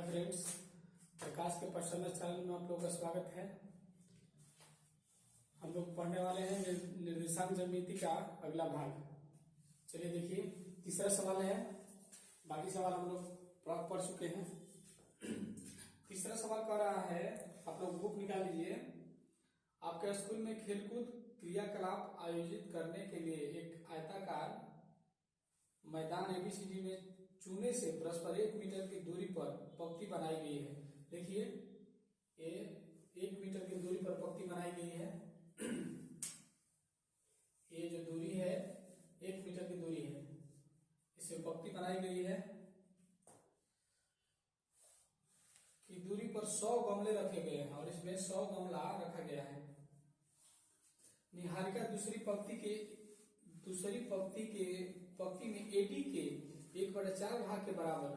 Friends, प्रकाश के personal channel में आप लोगों का स्वागत है। हम लोग पढ़ने वाले हैं निर्देशांक ज्यामिति का अगला भाग। चलिए देखिए, तीसरा सवाल है। बाकी सवाल हम लोग पढ़ चुके हैं। तीसरा सवाल कह रहा है, आप लोग बुक निकाल लीजिए। आपके स्कूल में खेलकूद क्रियाकलाप आयोजित करने के लिए एक आयताकार मैदान एबीसीडी में चूने से परस्पर 1 मीटर की दूरी पर पंक्ति बनाई गई है। देखिए, ये 1 मीटर की दूरी पर पंक्ति बनाई गई है। ये जो दूरी है 1 मीटर की दूरी है, इसमें पंक्ति बनाई गई है कि दूरी पर 100 गमले रखे गए हैं और इसमें 100 गमला रखा गया है। निहारिका दूसरी पंक्ति में एडी के 1/4 भाग के बराबर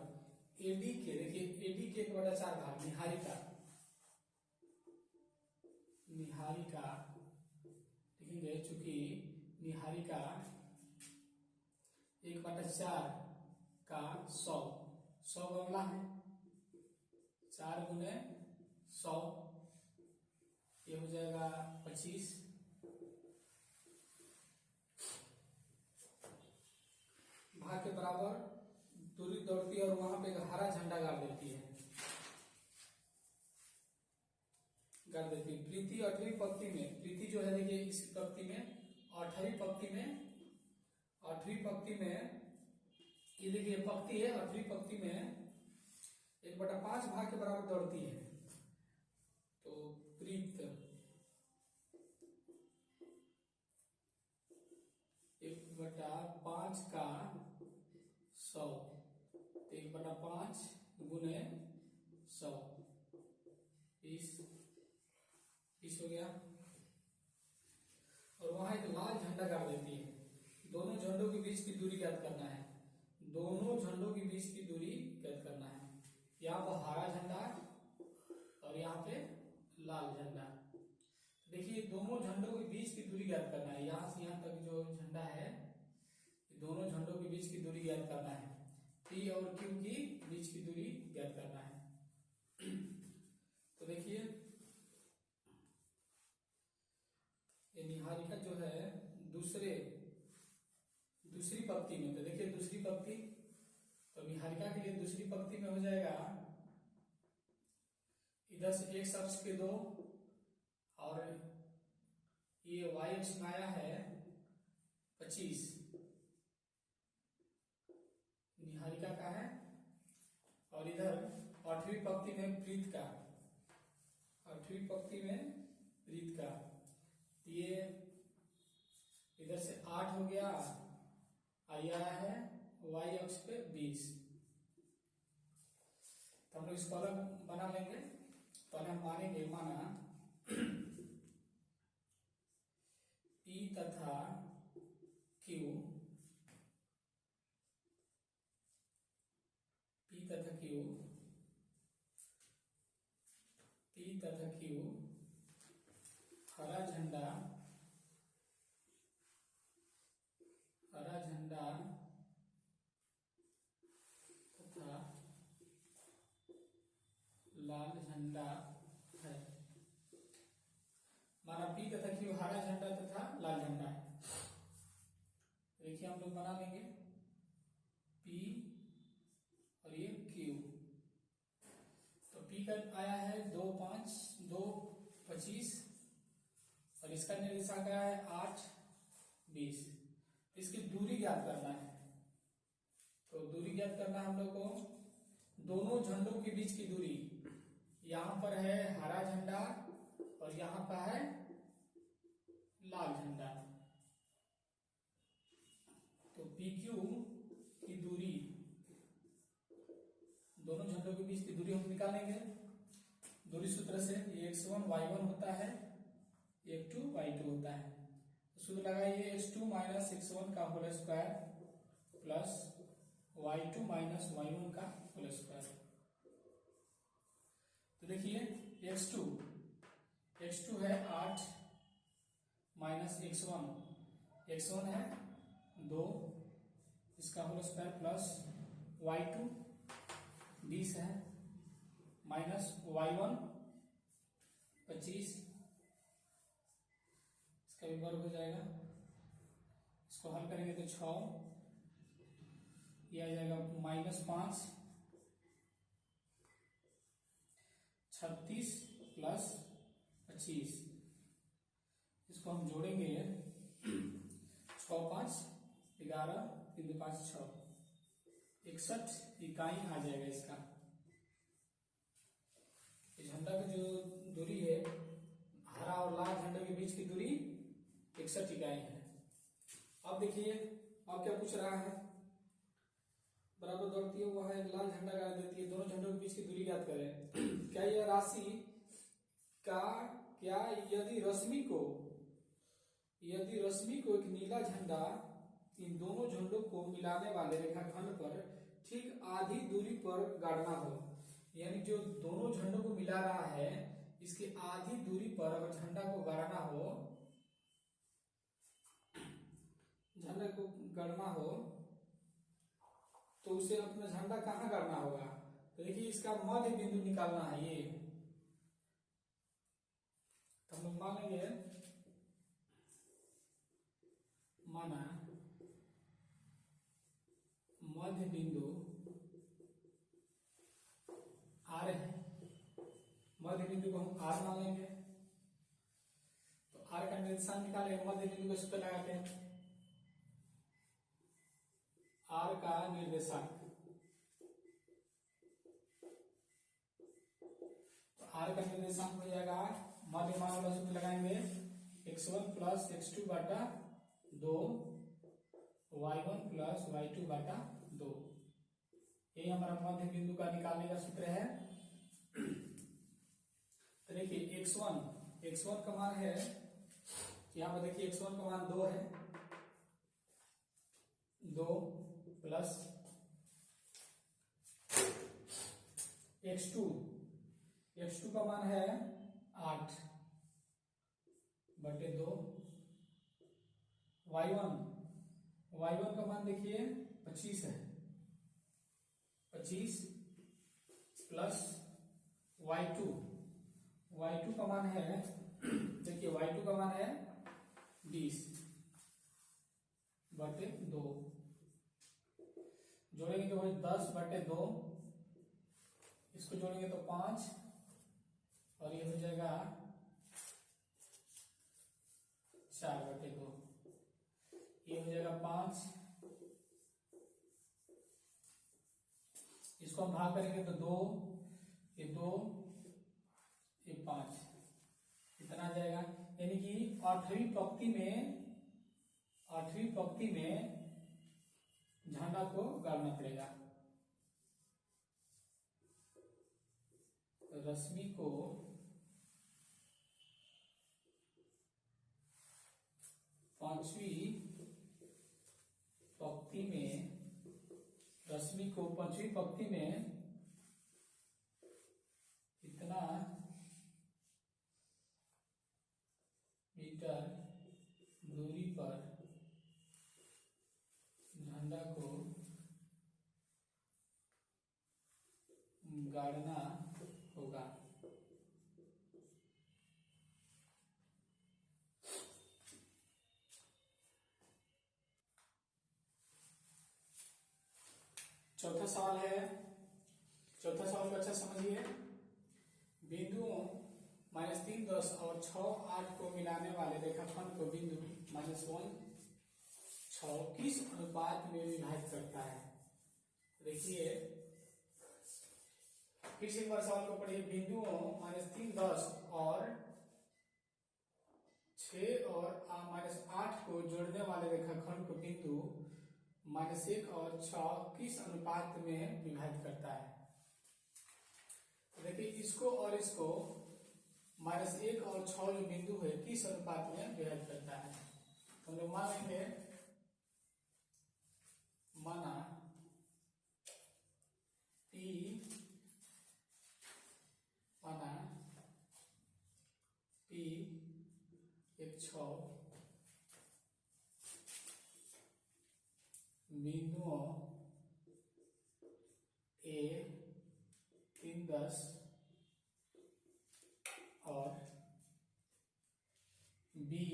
एडी के, देखिए एडी के 1/4 भाग निहारिका लिखेंगे, चूंकि निहारिका 1/4 का 100 गमला है, 4 गुने 100, ये हो जाएगा 25। भाग के बराबर दूरी दौड़ती है और वहां पे हरा झंडा गाड़ देती है। प्रीति 8वीं पंक्ति में, प्रीति जो है देखिए इस पंक्ति में 8वीं पंक्ति में ये देखिए पंक्ति है, 8वीं पंक्ति में 1/5 भाग के बराबर दौड़ती है। तो प्रीत 1/5 का 100, 1/5 गुने 100, 20 हो गया। और वहां एक लाल झंडा गाड़ देती है। दोनों झंडों के बीच की दूरी ज्ञात करना है। यहाँ पर हरा झंडा और यहाँ पे लाल झंडा। देखिए, दोनों झंडों के बीच की दूरी ज्ञात करना है। यहाँ से यहाँ तक जो झंडा है, दोनों झंडों के बीच की दूरी ज्ञात करना है। पी और क्यू की बीच की दूरी ज्ञात करना है। तो देखिए, ये निहारिका जो है दूसरी पंक्ति में, तो देखिए दूसरी पंक्ति, तो निहारिका के लिए दूसरी पंक्ति में हो जाएगा, इधर से x अक्ष के 2 और ये y अक्ष में आया है 25, निहारिका का है। और इधर 8वीं पंक्ति में प्रीत का, ये इधर से 8 हो गया, आया है y अक्ष पे 20। तो हम लोग इसको अलग बना लेंगे। पहले हम माना P तथा Q हरा झंडा तथा लाल झंडा है। माना P तथा Q हरा झंडा तथा लाल झंडा है। देखिए, हम लोग बना लेंगे P और ये Q। तो P का आया है 2, 5, 2, 25 और इसका निर्देशांक आया है 8, 20। इसकी दूरी ज्ञात करना है। तो दूरी ज्ञात करना है हम लोग को। दोनों झंडों के बीच की दूरी, यहां पर है हरा झंडा और यहां पर है लाल झंडा। तो PQ की दूरी, दोनों झंडों के बीच की दूरी हम निकालेंगे दूरी सूत्र से। ये x1 y1 होता है, x2 y2 होता है। तो सूत्र लगाइए, x2 माइनस x1 का whole square plus y2 minus y1 का होल स्क्वायर। तो देखिए, x2 है 8 माइनस x1 है 2, इसका होल स्क्वायर प्लस y2 20 है माइनस y1 25, इसका भी वर्ग हो जाएगा। इसको हल करेंगे तो 6, यह आ जाएगा -5, 36 प्लस 25, इसको हम जोड़ेंगे 6 5 11 3 5 6, 61 इकाई आ जाएगा इसका। इस झंडा की जो दूरी है, हरा और लाल झंडे के बीच की दूरी 61 इकाई है। अब देखिए अब क्या पूछ रहा है, बराबर दौड़ती है वो है एक लाल झंडा गाड़ देती है, दोनों झंडों के बीच की दूरी ज्ञात करें। क्या यह राशि का यदि रश्मि को एक नीला झंडा इन दोनों झंडों को मिलाने वाले रेखाखंड पर ठीक आधी दूरी पर गाड़ना हो, यानी जो दोनों झंडों को मिला रहा है इसकी आधी दूरी पर अगर झंडा को गाड़ना हो, तो उसे अपना झंडा कहाँ गाड़ना होगा। तो देखिए इसका मध्य बिंदु निकालना है ये, तो हम लोग मान लेंगे, माना मध्य बिंदु R है, मध्य बिंदु को हम R मान लेंगे। तो R का निर्देशांक निकालेंगे, मध्य बिंदु को सूत्र लगाते हैं। R का निर्देशांक, तो R का निर्देशांक हो जाएगा, मध्य मान वाला सूत्र लगाएंगे x1 प्लस x2 बटा 2 y1 प्लस y2 बटा 2, ये हमारा मध्य बिंदु का निकालने का सूत्र है। तो देखिए x1 का मान है, यहाँ पर देखिए x1 का मान 2 है, 2 प्लस x2 का मान है 8 बटे 2, y1 का मान देखिए 25 है, 25 प्लस y2 का मान है, देखिए y2 का मान है 20 बटे 2, जोड़ेंगे तो वही 10 बटे 2, इसको जोड़ेंगे तो 5 और ये हो जाएगा 4 बटे 2, ये हो जाएगा 5, इसको हम भाग करेंगे तो 2, ये 2, ये 5, इतना आ जाएगा। यानी कि 8वीं पंक्ति में झंडा को गाड़ना पड़ेगा। रश्मि को पांचवी पंक्ति में इतना मीटर दूरी पर झंडा को गाड़ना होगा। चौथा सवाल को अच्छा समझिए। बिंदुओं -3 10 और 6 8 को मिलाने वाले रेखाखंड को बिंदु -1 6 किस अनुपात में विभाजित करता है। देखिए फिर से एक बार सवाल को पढ़िए। बिंदुओं -3 10 और 6 और -8 को जोड़ने वाले रेखाखंड को बिंदु -1 और 6 किस अनुपात में विभाजित करता है। देखिए इसको और इसको -1 और 6 जो बिंदु है किस अनुपात में विभाजित करता है। हम लोग मान लेंगे, माना P एक 6 बिंदुओं A 3 10 और बी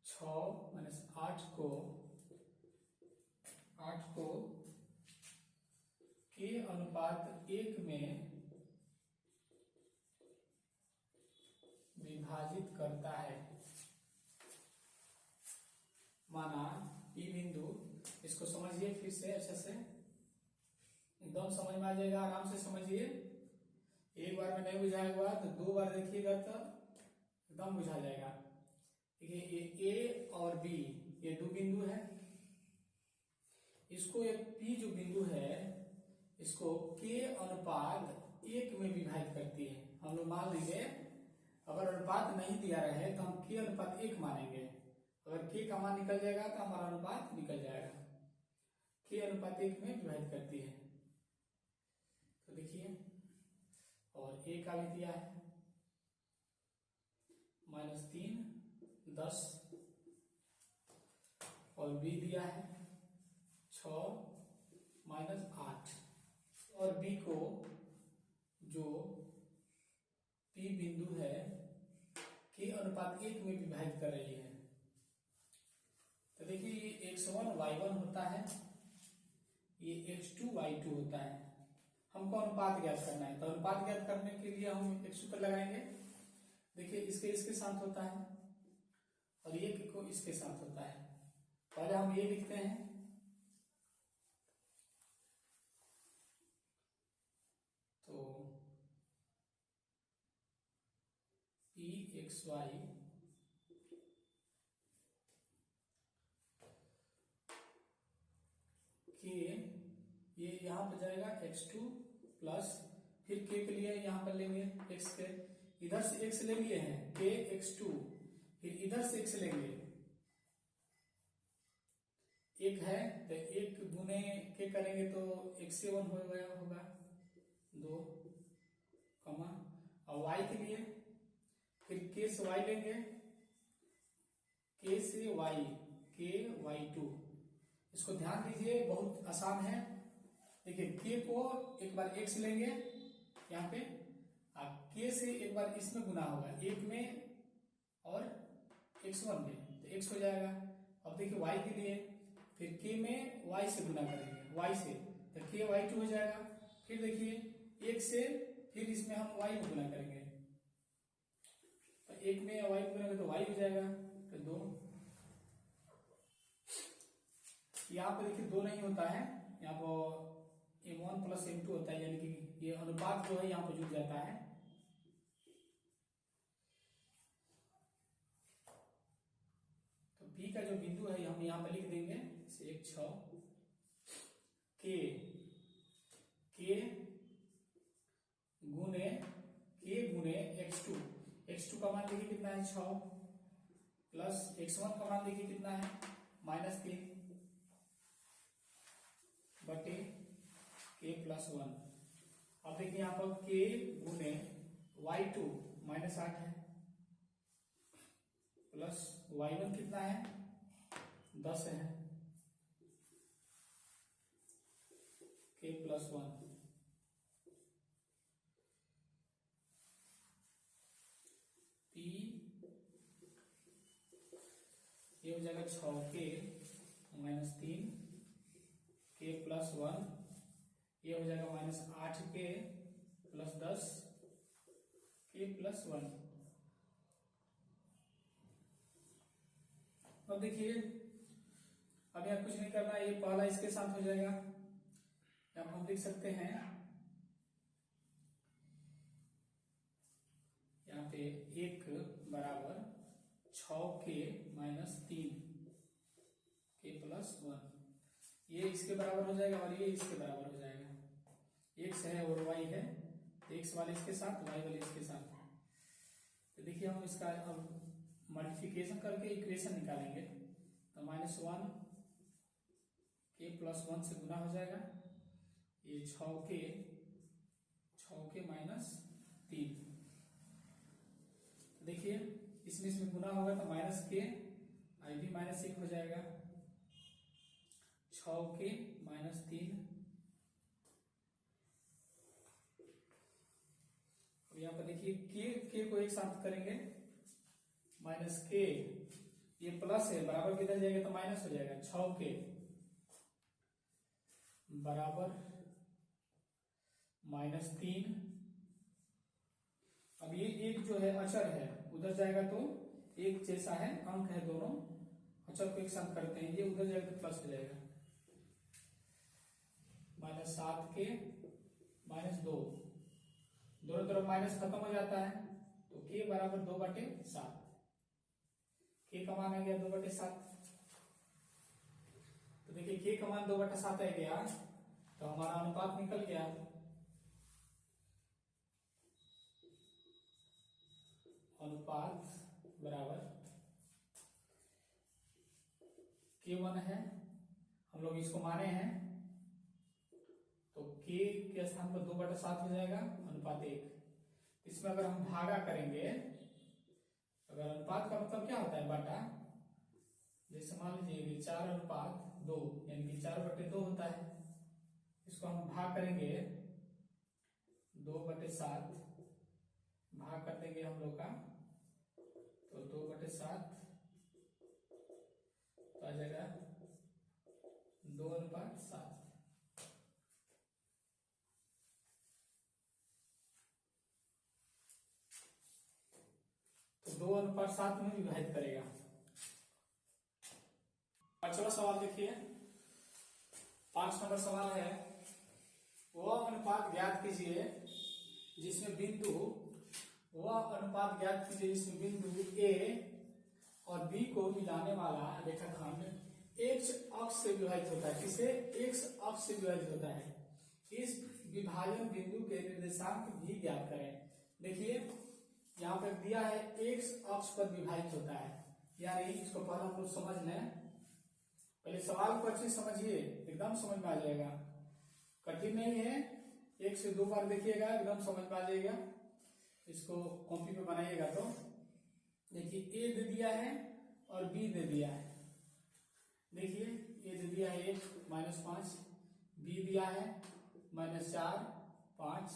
6 - 8 को के अनुपात 1 में विभाजित करता है। माना ई बिंदु, इसको समझिए फिर से अच्छे से, एकदम समझ में आ जाएगा, आराम से समझिए। एक बार में नहीं बुझाया हुआ तो 2 बार देखिएगा तो एकदम बुझा जाएगा। देखिए ये ए और बी, ये 2 बिंदु है। इसको एक पी जो बिंदु है, इसको के अनुपात 1 में विभाजित करती है। हम लोग मान लीजिए अगर अनुपात नहीं दिया रहे तो हम के अनुपात 1 मानेंगे। अगर के का मान निकल जाएगा तो हमारा अनुपात निकल जाएगा। के अनुपात 1 में विभाजित करती है। तो देखिए, और ए का भी दिया है -3 10, और बी दिया है 6 - 8। और बी को जो पी बिंदु है के अनुपात 1 में विभाजित कर रही है। तो देखिए ये x1 y1 होता है, ये x2 y2 होता है। हमको अनुपात ज्ञात करना है, तो अनुपात ज्ञात करने के लिए हम एक सूत्र लगाएंगे। देखिए इसके साथ होता है और ये को इसके साथ होता है। पहले हम ये लिखते हैं, तो pxy के, ये यहां पर जाएगा x2 प्लस, फिर के लिए यहां पर लेंगे x के, इधर से x ले लिए हैं के x2, फिर इधर से x लेंगे, 1 है तो 1 गुने के करेंगे तो x से 1 हो गया होगा 2, कमा, और y के लिए फिर के से y लेंगे, के से y, के y2। इसको ध्यान दीजिए, बहुत आसान है। देखिए के को एक बार x लेंगे यहाँ पे, के से एक बार इसमें गुना होगा, 1 में और x1 में, तो x हो जाएगा। अब देखिए y के लिए फिर के में y से गुना करेंगे, y से, तो के y2 हो जाएगा। फिर देखिए 1 से फिर इसमें हम y में गुना करेंगे, तो 1 में y में गुना करेंगे तो y हो जाएगा, तो 2। यहाँ पर देखिए 2 नहीं होता है, यहाँ पर m1 + m2 होता है, यानी कि ये अनुपात जो है यहाँ पर जुड़ जाता है। तो P का जो बिंदु है हम यहाँ पर लिख देंगे 6 के गुने x2 का मान देखिए कितना है 6, प्लस x1 का मान देखिए कितना है -3 बटे के + 1। अब देखिए यहाँ पर के गुने y2 -8 है, प्लस y1 कितना है 10 है, के + 1। P ये हो जाएगा 6 -3 के + 1, ये हो जाएगा -8 के + 10 के + 1। अब देखिए अब यहाँ कुछ नहीं करना, ये पहला इसके साथ हो जाएगा। यहाँ हम लिख सकते हैं, यहाँ पे 1 बराबर 6 के -3 के + 1, ये इसके बराबर हो जाएगा और ये इसके बराबर हो जाएगा। x है और y है, तो x वाले इसके साथ, y वाले इसके साथ। तो देखिए हम इसका अब मल्टीप्लिकेशन करके इक्वेशन निकालेंगे, तो -1 के + 1 से गुना हो जाएगा, ये 6 के -3। देखिए इसमें गुना होगा तो -k, आई भी -1 हो जाएगा, 6 के -3 यहाँ पर देखिए के को एक साथ करेंगे माइनस के, ये प्लस है बराबर किधर जाएगा तो माइनस हो जाएगा, 6k बराबर -3। अब ये एक जो है अचर है उधर जाएगा तो एक जैसा है, अंक है दोनों, अचर को एक साथ करते हैं, ये उधर जाएगा तो प्लस हो जाएगा, -7k -2, दोनों तरफ माइनस खत्म हो जाता है तो k बराबर 2/7, k का मान आ गया 2/7। तो देखिए k का मान 2/7 है गया तो हमारा अनुपात निकल गया, अनुपात बराबर k1 है, हम लोग इसको माने हैं तो k के स्थान पर 2/7 हो जाएगा, अनुपात 1। इसमें अगर हम भागा करेंगे, अगर अनुपात का मतलब क्या होता है बटा, जैसे मान लीजिए 4:2 यानी कि 4/2 होता है, इसको हम भाग करेंगे 2/7, भाग कर देंगे हम लोग का तो 2/7 तो आ जाएगा 2:7। तो 2:7 में विभाजित करेगा। 5वां सवाल देखिए, 5 नंबर सवाल है, वह अनुपात ज्ञात कीजिए जिसमें बिंदु A और B को मिलाने वाला रेखाखंड x अक्ष से विभाजित होता है। किसे? x अक्ष से विभाजित होता है। इस विभाजन बिंदु के निर्देशांक भी ज्ञात करें। देखिए यहाँ पर दिया है x अक्ष पर विभाजित होता है, यानी इसको पहले हम लोग समझ लें, पहले सवाल को अच्छे समझिए, एकदम समझ में आ जाएगा, कठिन नहीं है, 1 से 2 बार देखिएगा एकदम समझ में आ जाएगा। इसको कॉपी पे बनाइएगा तो देखिए a दे दिया है और b दे दिया है। देखिए a दे दिया है 1 -5, b दिया है -4 5।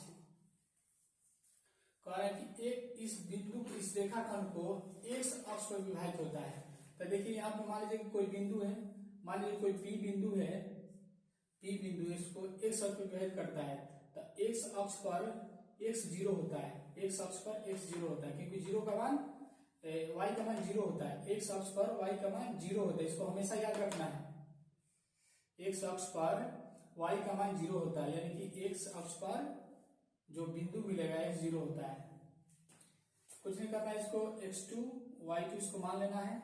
कह रहा है कि एक इस बिंदु इस रेखाखंड को x अक्ष पर विभाजित होता है। तो देखिए यहाँ पे मान लीजिए कोई बिंदु है, मान लीजिए कोई p बिंदु है, p बिंदु इसको x अक्ष पर विभाजित करता है, तो x अक्ष पर x 0 होता है, x अक्ष पर x 0 होता है, क्योंकि 0 का मान y का मान 0 होता है, x अक्ष पर y का मान 0 होता है, इसको हमेशा याद रखना है। x अक्ष पर y का मान 0 होता है, यानी कि x अक्ष पर जो बिंदु मिलेगा x 0 होता है। कुछ नहीं करना है, इसको x2 y2 इसको मान लेना है,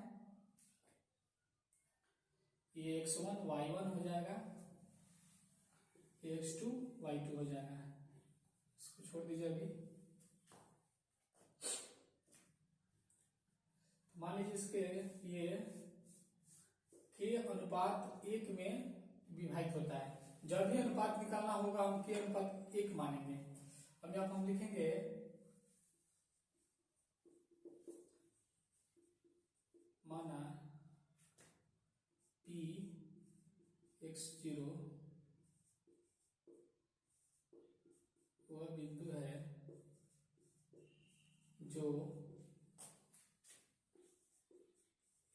ये x1 y1 हो जाएगा, ये x2 y2 हो जाएगा, इसको छोड़ दीजिए अभी। मान लीजिए इसके ये k/1 में विभाजित होता है। जब भी अनुपात निकालना होगा हम k/1 मानेंगे। अब यहाँ हम लिखेंगे माना p x0 वह बिंदु है जो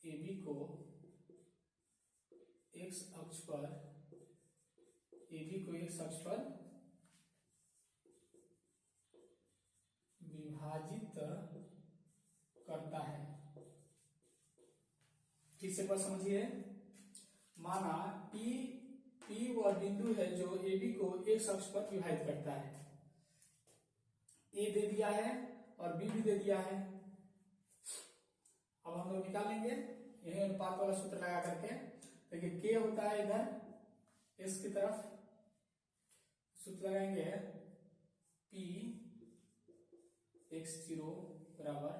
AB को x अक्ष पर विभाजित करता है। ठीक से पर समझिए, माना P वह बिंदु है जो AB को x अक्ष पर विभाजित करता है। A दे दिया है और B भी दे दिया है। अब हम लोग निकालेंगे यही अनुपात वाला सूत्र लगा करके। देखिए k होता है इधर s की तरफ, सूत्र लगाएंगे p x0 बराबर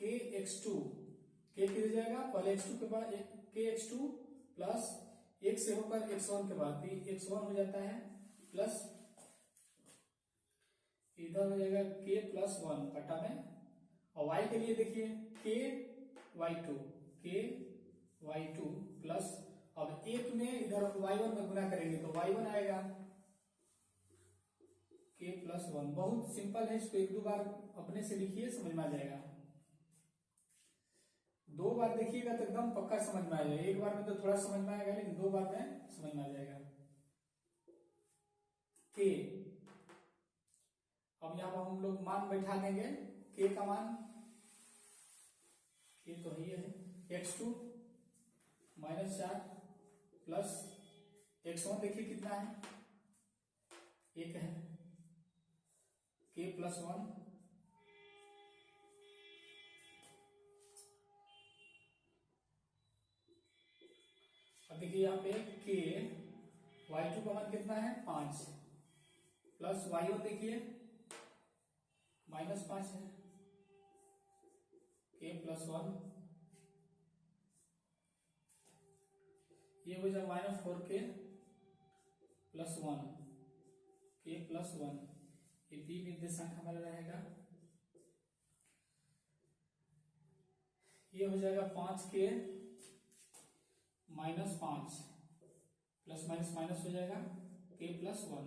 k x2, k किधर जाएगा, पहले x2 के बाद k x2 प्लस 1 से होकर x1 के बाद भी x1 हो जाता है, प्लस इधर हो जाएगा k + 1 बटा में, और y के लिए देखिए k y2 प्लस, अब 1 में इधर y1 में गुना करेंगे तो y1 आएगा, के प्लस वन। बहुत सिंपल है, इसको एक दो बार अपने से लिखिए, समझ में आ जाएगा। दो बार देखिएगा तो एकदम पक्का समझ में आ जाएगा। एक बार में तो थोड़ा समझ में आएगा, लेकिन दो बार में समझ में आ जाएगा। के, अब यहां पर हम लोग मान बैठा देंगे। के का मान, के तो ही है x2 -4 प्लस x1 देखिए कितना है, एक है, के प्लस वन। अब देखिए यहाँ पे के, y2 का मान कितना है 5 प्लस y1 देखिए -5 है, के प्लस वन। ये हो जाए -4 के प्लस वन, के प्लस वन। ये पी निर्देशांक हमारा रहेगा। ये हो जाएगा 5 के -5 प्लस माइनस माइनस हो जाएगा, के प्लस वन।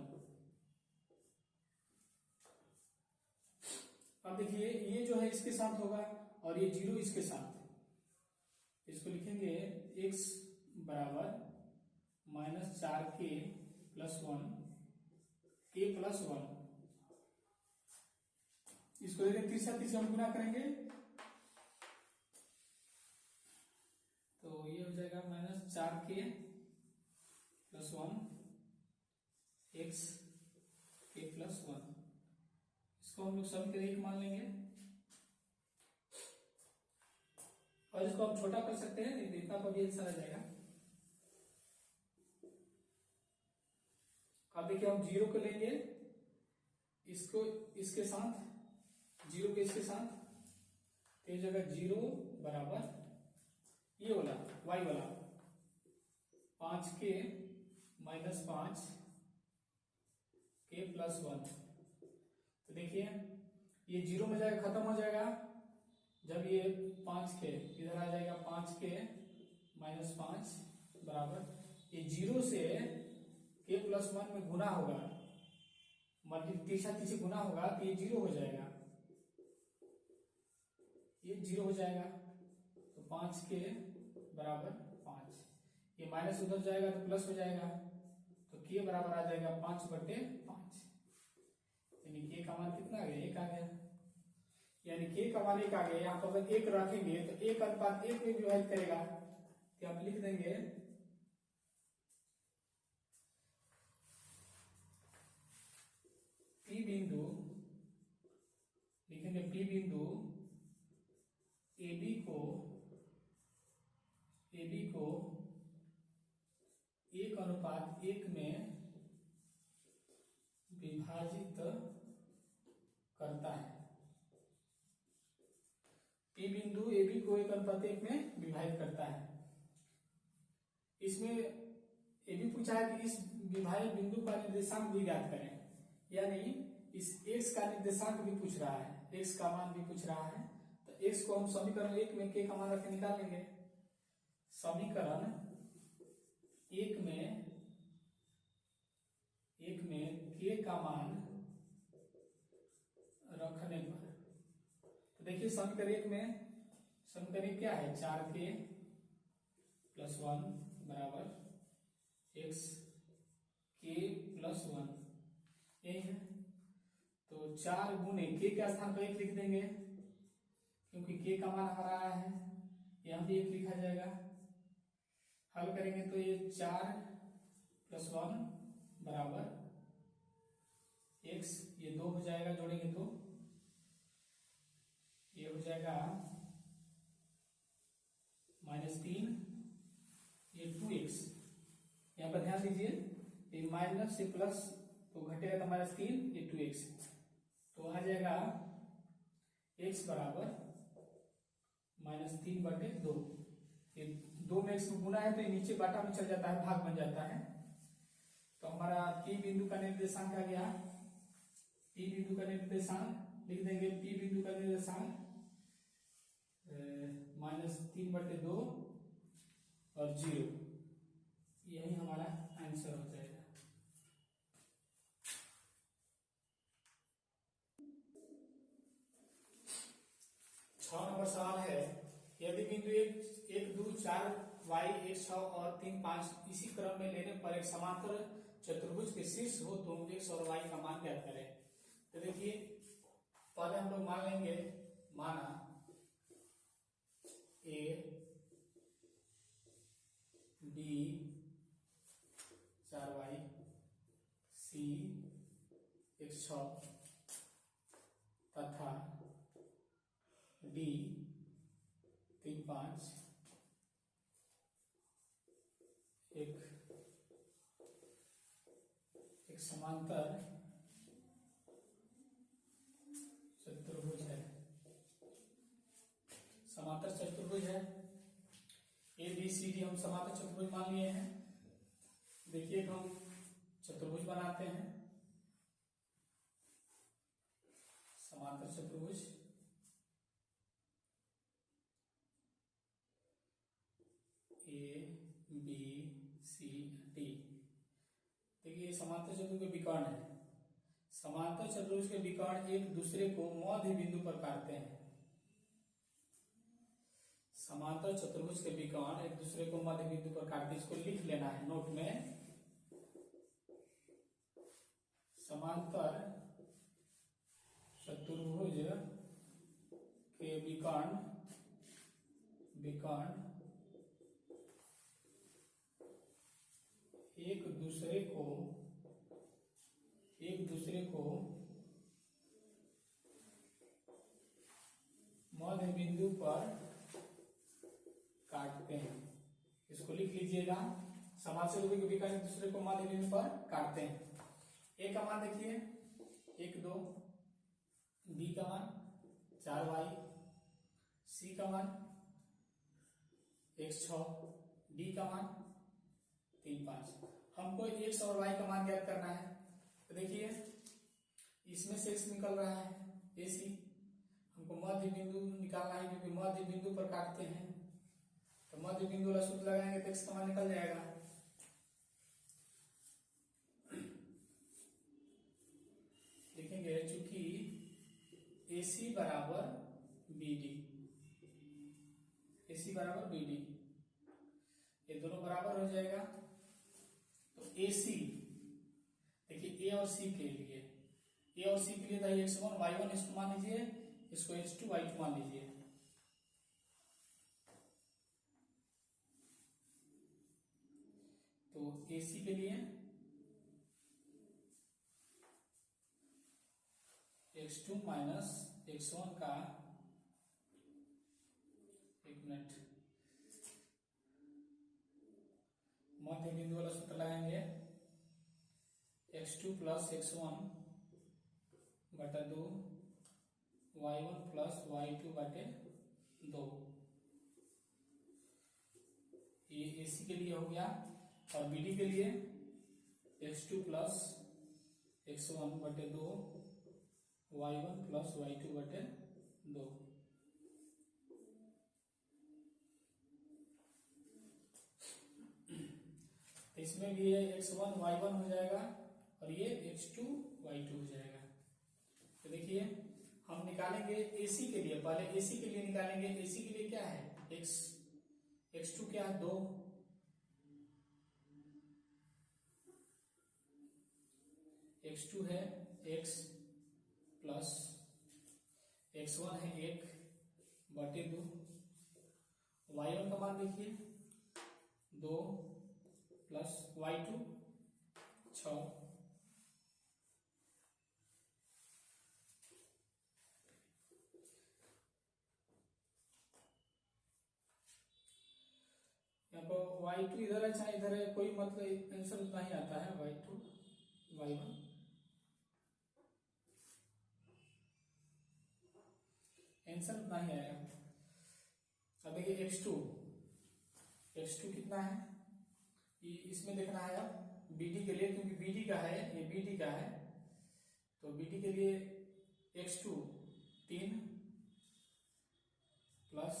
अब देखिए ये जो है इसके साथ होगा और ये 0 इसके साथ, इसको लिखेंगे x बराबर -4 के प्लस वन, के प्लस वन। इसको देखिए तीसरा तीसरा हम गुना करेंगे तो ये हो जाएगा -4 के प्लस वन x के प्लस वन। इसको हम लोग समीकरण 1 मान लेंगे और इसको हम छोटा कर सकते हैं, इतना पर भी आंसर आ जाएगा। अब देखिए हम 0 को लेंगे, इसको इसके साथ, 0 को इसके साथ, तो ये जगह 0 बराबर ये वाला y वाला 5 के -5 के प्लस वन। तो देखिए ये 0 में जाएगा, खत्म हो जाएगा जब ये 5 के इधर आ जाएगा, 5 के -5 बराबर ये 0 से के प्लस वन में गुना होगा, तीसरा गुना होगा तो ये 0 हो जाएगा, ये 0 हो जाएगा। तो 5 के बराबर 5, ये माइनस उधर जाएगा तो प्लस हो जाएगा, तो के बराबर आ जाएगा 5/5। यानी के का मान कितना आ गया, 1 आ गया। यानी के का मान 1 आ गया। यहाँ पर अगर 1 रखेंगे तो 1:1 में विभाजित करेगा, तो आप लिख देंगे पी बिंदु, लिखेंगे पी बिंदु AB को 1:1 में विभाजित करता है। पी बिंदु AB को 1:1 में विभाजित करता है। इसमें ये भी पूछा है कि इस विभाजक बिंदु का निर्देशांक भी ज्ञात करें, यानी इस x का निर्देशांक भी पूछ रहा है, x का मान भी पूछ रहा है। तो x को हम समीकरण 1 में k का मान रख के निकाल लेंगे। समीकरण 1 में k का मान रखने पर, तो देखिए समीकरण 1 में, समीकरण क्या है, 4k प्लस 1 बराबर x k प्लस 1, यही है। तो 4 गुने k के स्थान पर 1 लिख देंगे, क्योंकि k का मान हमारा आया है, यहां भी 1 लिखा जाएगा। हल करेंगे तो ये 4 प्लस 1 बराबर x, ये 2 हो जाएगा, जोड़ेंगे तो ये हो जाएगा -3, ये 2x। यहाँ पर ध्यान दीजिए, ये माइनस से प्लस तो घटेगा तो -3, ये 2x, तो आ जाएगा x बराबर -3/2। ये 2 में x गुना है तो ये नीचे बाटा में चल जाता है, भाग बन जाता है। तो हमारा P बिंदु का निर्देशांक आ गया, P बिंदु का निर्देशांक लिख देंगे, P बिंदु का निर्देशांक -3/2 और 0, यही हमारा आंसर हो जाएगा। इसी क्रम में लेने पर एक समांतर चतुर्भुज के शीर्ष हो तो x और y का मान ज्ञात करें। तो देखिए पहले हम लोग मान लेंगे, माना a b 4y c 106 तथा d 3 5 एक समांतर चतुर्भुज है। समांतर चतुर्भुज है ए बी सी डी, हम समांतर चतुर्भुज मान लिए हैं। देखिए हम चतुर्भुज बनाते हैं, समांतर चतुर्भुज ए बी सी डी। देखिए समांतर चतुर्भुज के विकर्ण है। समांतर चतुर्भुज के विकर्ण एक दूसरे को मध्य बिंदु पर काटते हैं। समांतर चतुर्भुज के विकर्ण एक दूसरे को मध्य बिंदु पर काटते हैं। इसको लिख लेना है नोट में। समांतर चतुर्भुज के विकर्ण एक दूसरे को मध्य बिंदु पर काटते हैं। इसको लिख लीजिएगा, समांतर चतुर्भुज के विकर्ण एक दूसरे को मध्य बिंदु पर काटते हैं। ए का मान देखिए 1 2, बी का मान 4y, सी का मान 106, डी का मान 3 5। हमको x और y का मान ज्ञात करना है। तो देखिए इसमें से x निकल रहा है ए सी, हमको मध्य बिंदु निकालना है क्योंकि मध्य बिंदु पर काटते हैं। तो मध्य बिंदु वाला सूत्र लगाएंगे तो x का मान निकल जाएगा। लिखेंगे चूंकि AC बराबर BD, AC बराबर BD, ये दोनों बराबर हो जाएगा। तो AC देखिए A और C के लिए, A और C के लिए था x1 y1, इसको मान लीजिए, इसको x2 y2 मान लीजिए। तो AC के लिए x2 माइनस x1 का, एक मिनट, मध्य बिंदु वाला सूत्र लगाएंगे, x2 प्लस x1 बटा 2, y1 प्लस y2 बटे 2। ये AC के लिए हो गया। और BD के लिए x2 प्लस x1 बटे 2, y1 प्लस y2 बटे 2। इसमें भी ये x1 y1 हो जाएगा और ये x2 y2 हो जाएगा। तो देखिए हम निकालेंगे AC के लिए, पहले AC के लिए निकालेंगे। AC के लिए क्या है, x2 क्या है 2, x2 है x प्लस x1 है 1 बटे 2, y1 का मान देखिए 2 प्लस y2 6। यहाँ पर y2 इधर है चाहे इधर है, कोई मतलब आंसर उतना ही आता है। y2 y1 आंसर उतना ही आएगा। अब देखिए x2 कितना है, इसमें देखना है अब BD के लिए, क्योंकि BD का है, ये BD का है। तो BD के लिए x2 3 प्लस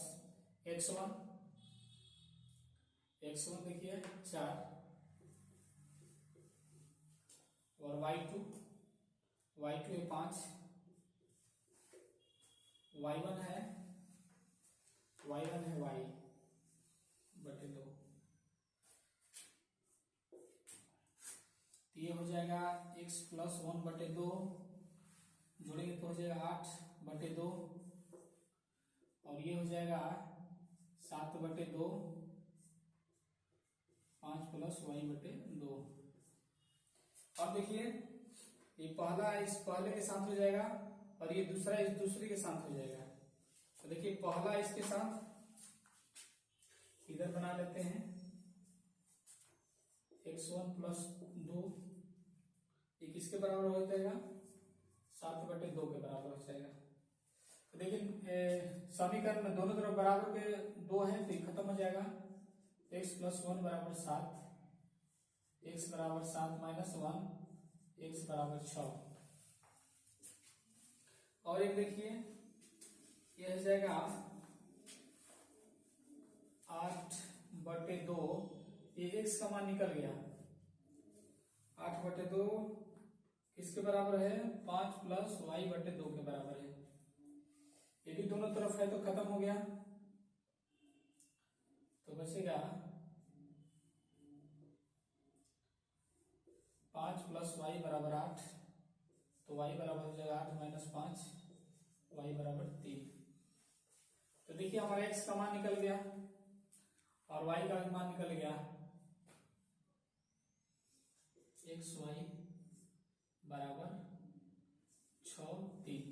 x1 देखिए 4 और y2 है 5, y1 है y बटे 2। ये हो जाएगा x प्लस 1/2, जोड़ेंगे तो हो जाएगा 8/2, और ये हो जाएगा 7/2, 5 प्लस y/2। अब देखिए ये पहला इस पहले के साथ हो जाएगा और ये दूसरा इस दूसरे के साथ हो जाएगा। तो देखिए पहला इसके साथ इधर बना लेते हैं, x1 प्लस 2, ये किसके बराबर हो जाएगा, 7/2 के बराबर हो जाएगा। तो देखिए समीकरण में दोनों तरफ बराबर के 2 है तो ये खत्म हो जाएगा। x प्लस 1 बराबर 7, x बराबर 7 माइनस 1, x बराबर 6। और एक देखिए ये हो जाएगा 8/2, ये x का मान निकल गया, 8/2 किसके बराबर है, 5 प्लस y/2 के बराबर है। ये भी दोनों तरफ है तो खत्म हो गया, तो बचेगा 5 प्लस y बराबर 8, तो y बराबर हो जाएगा 8 माइनस 5, y बराबर 3। तो देखिए हमारा x का मान निकल गया और y का भी मान निकल गया, xy बराबर 6, 3।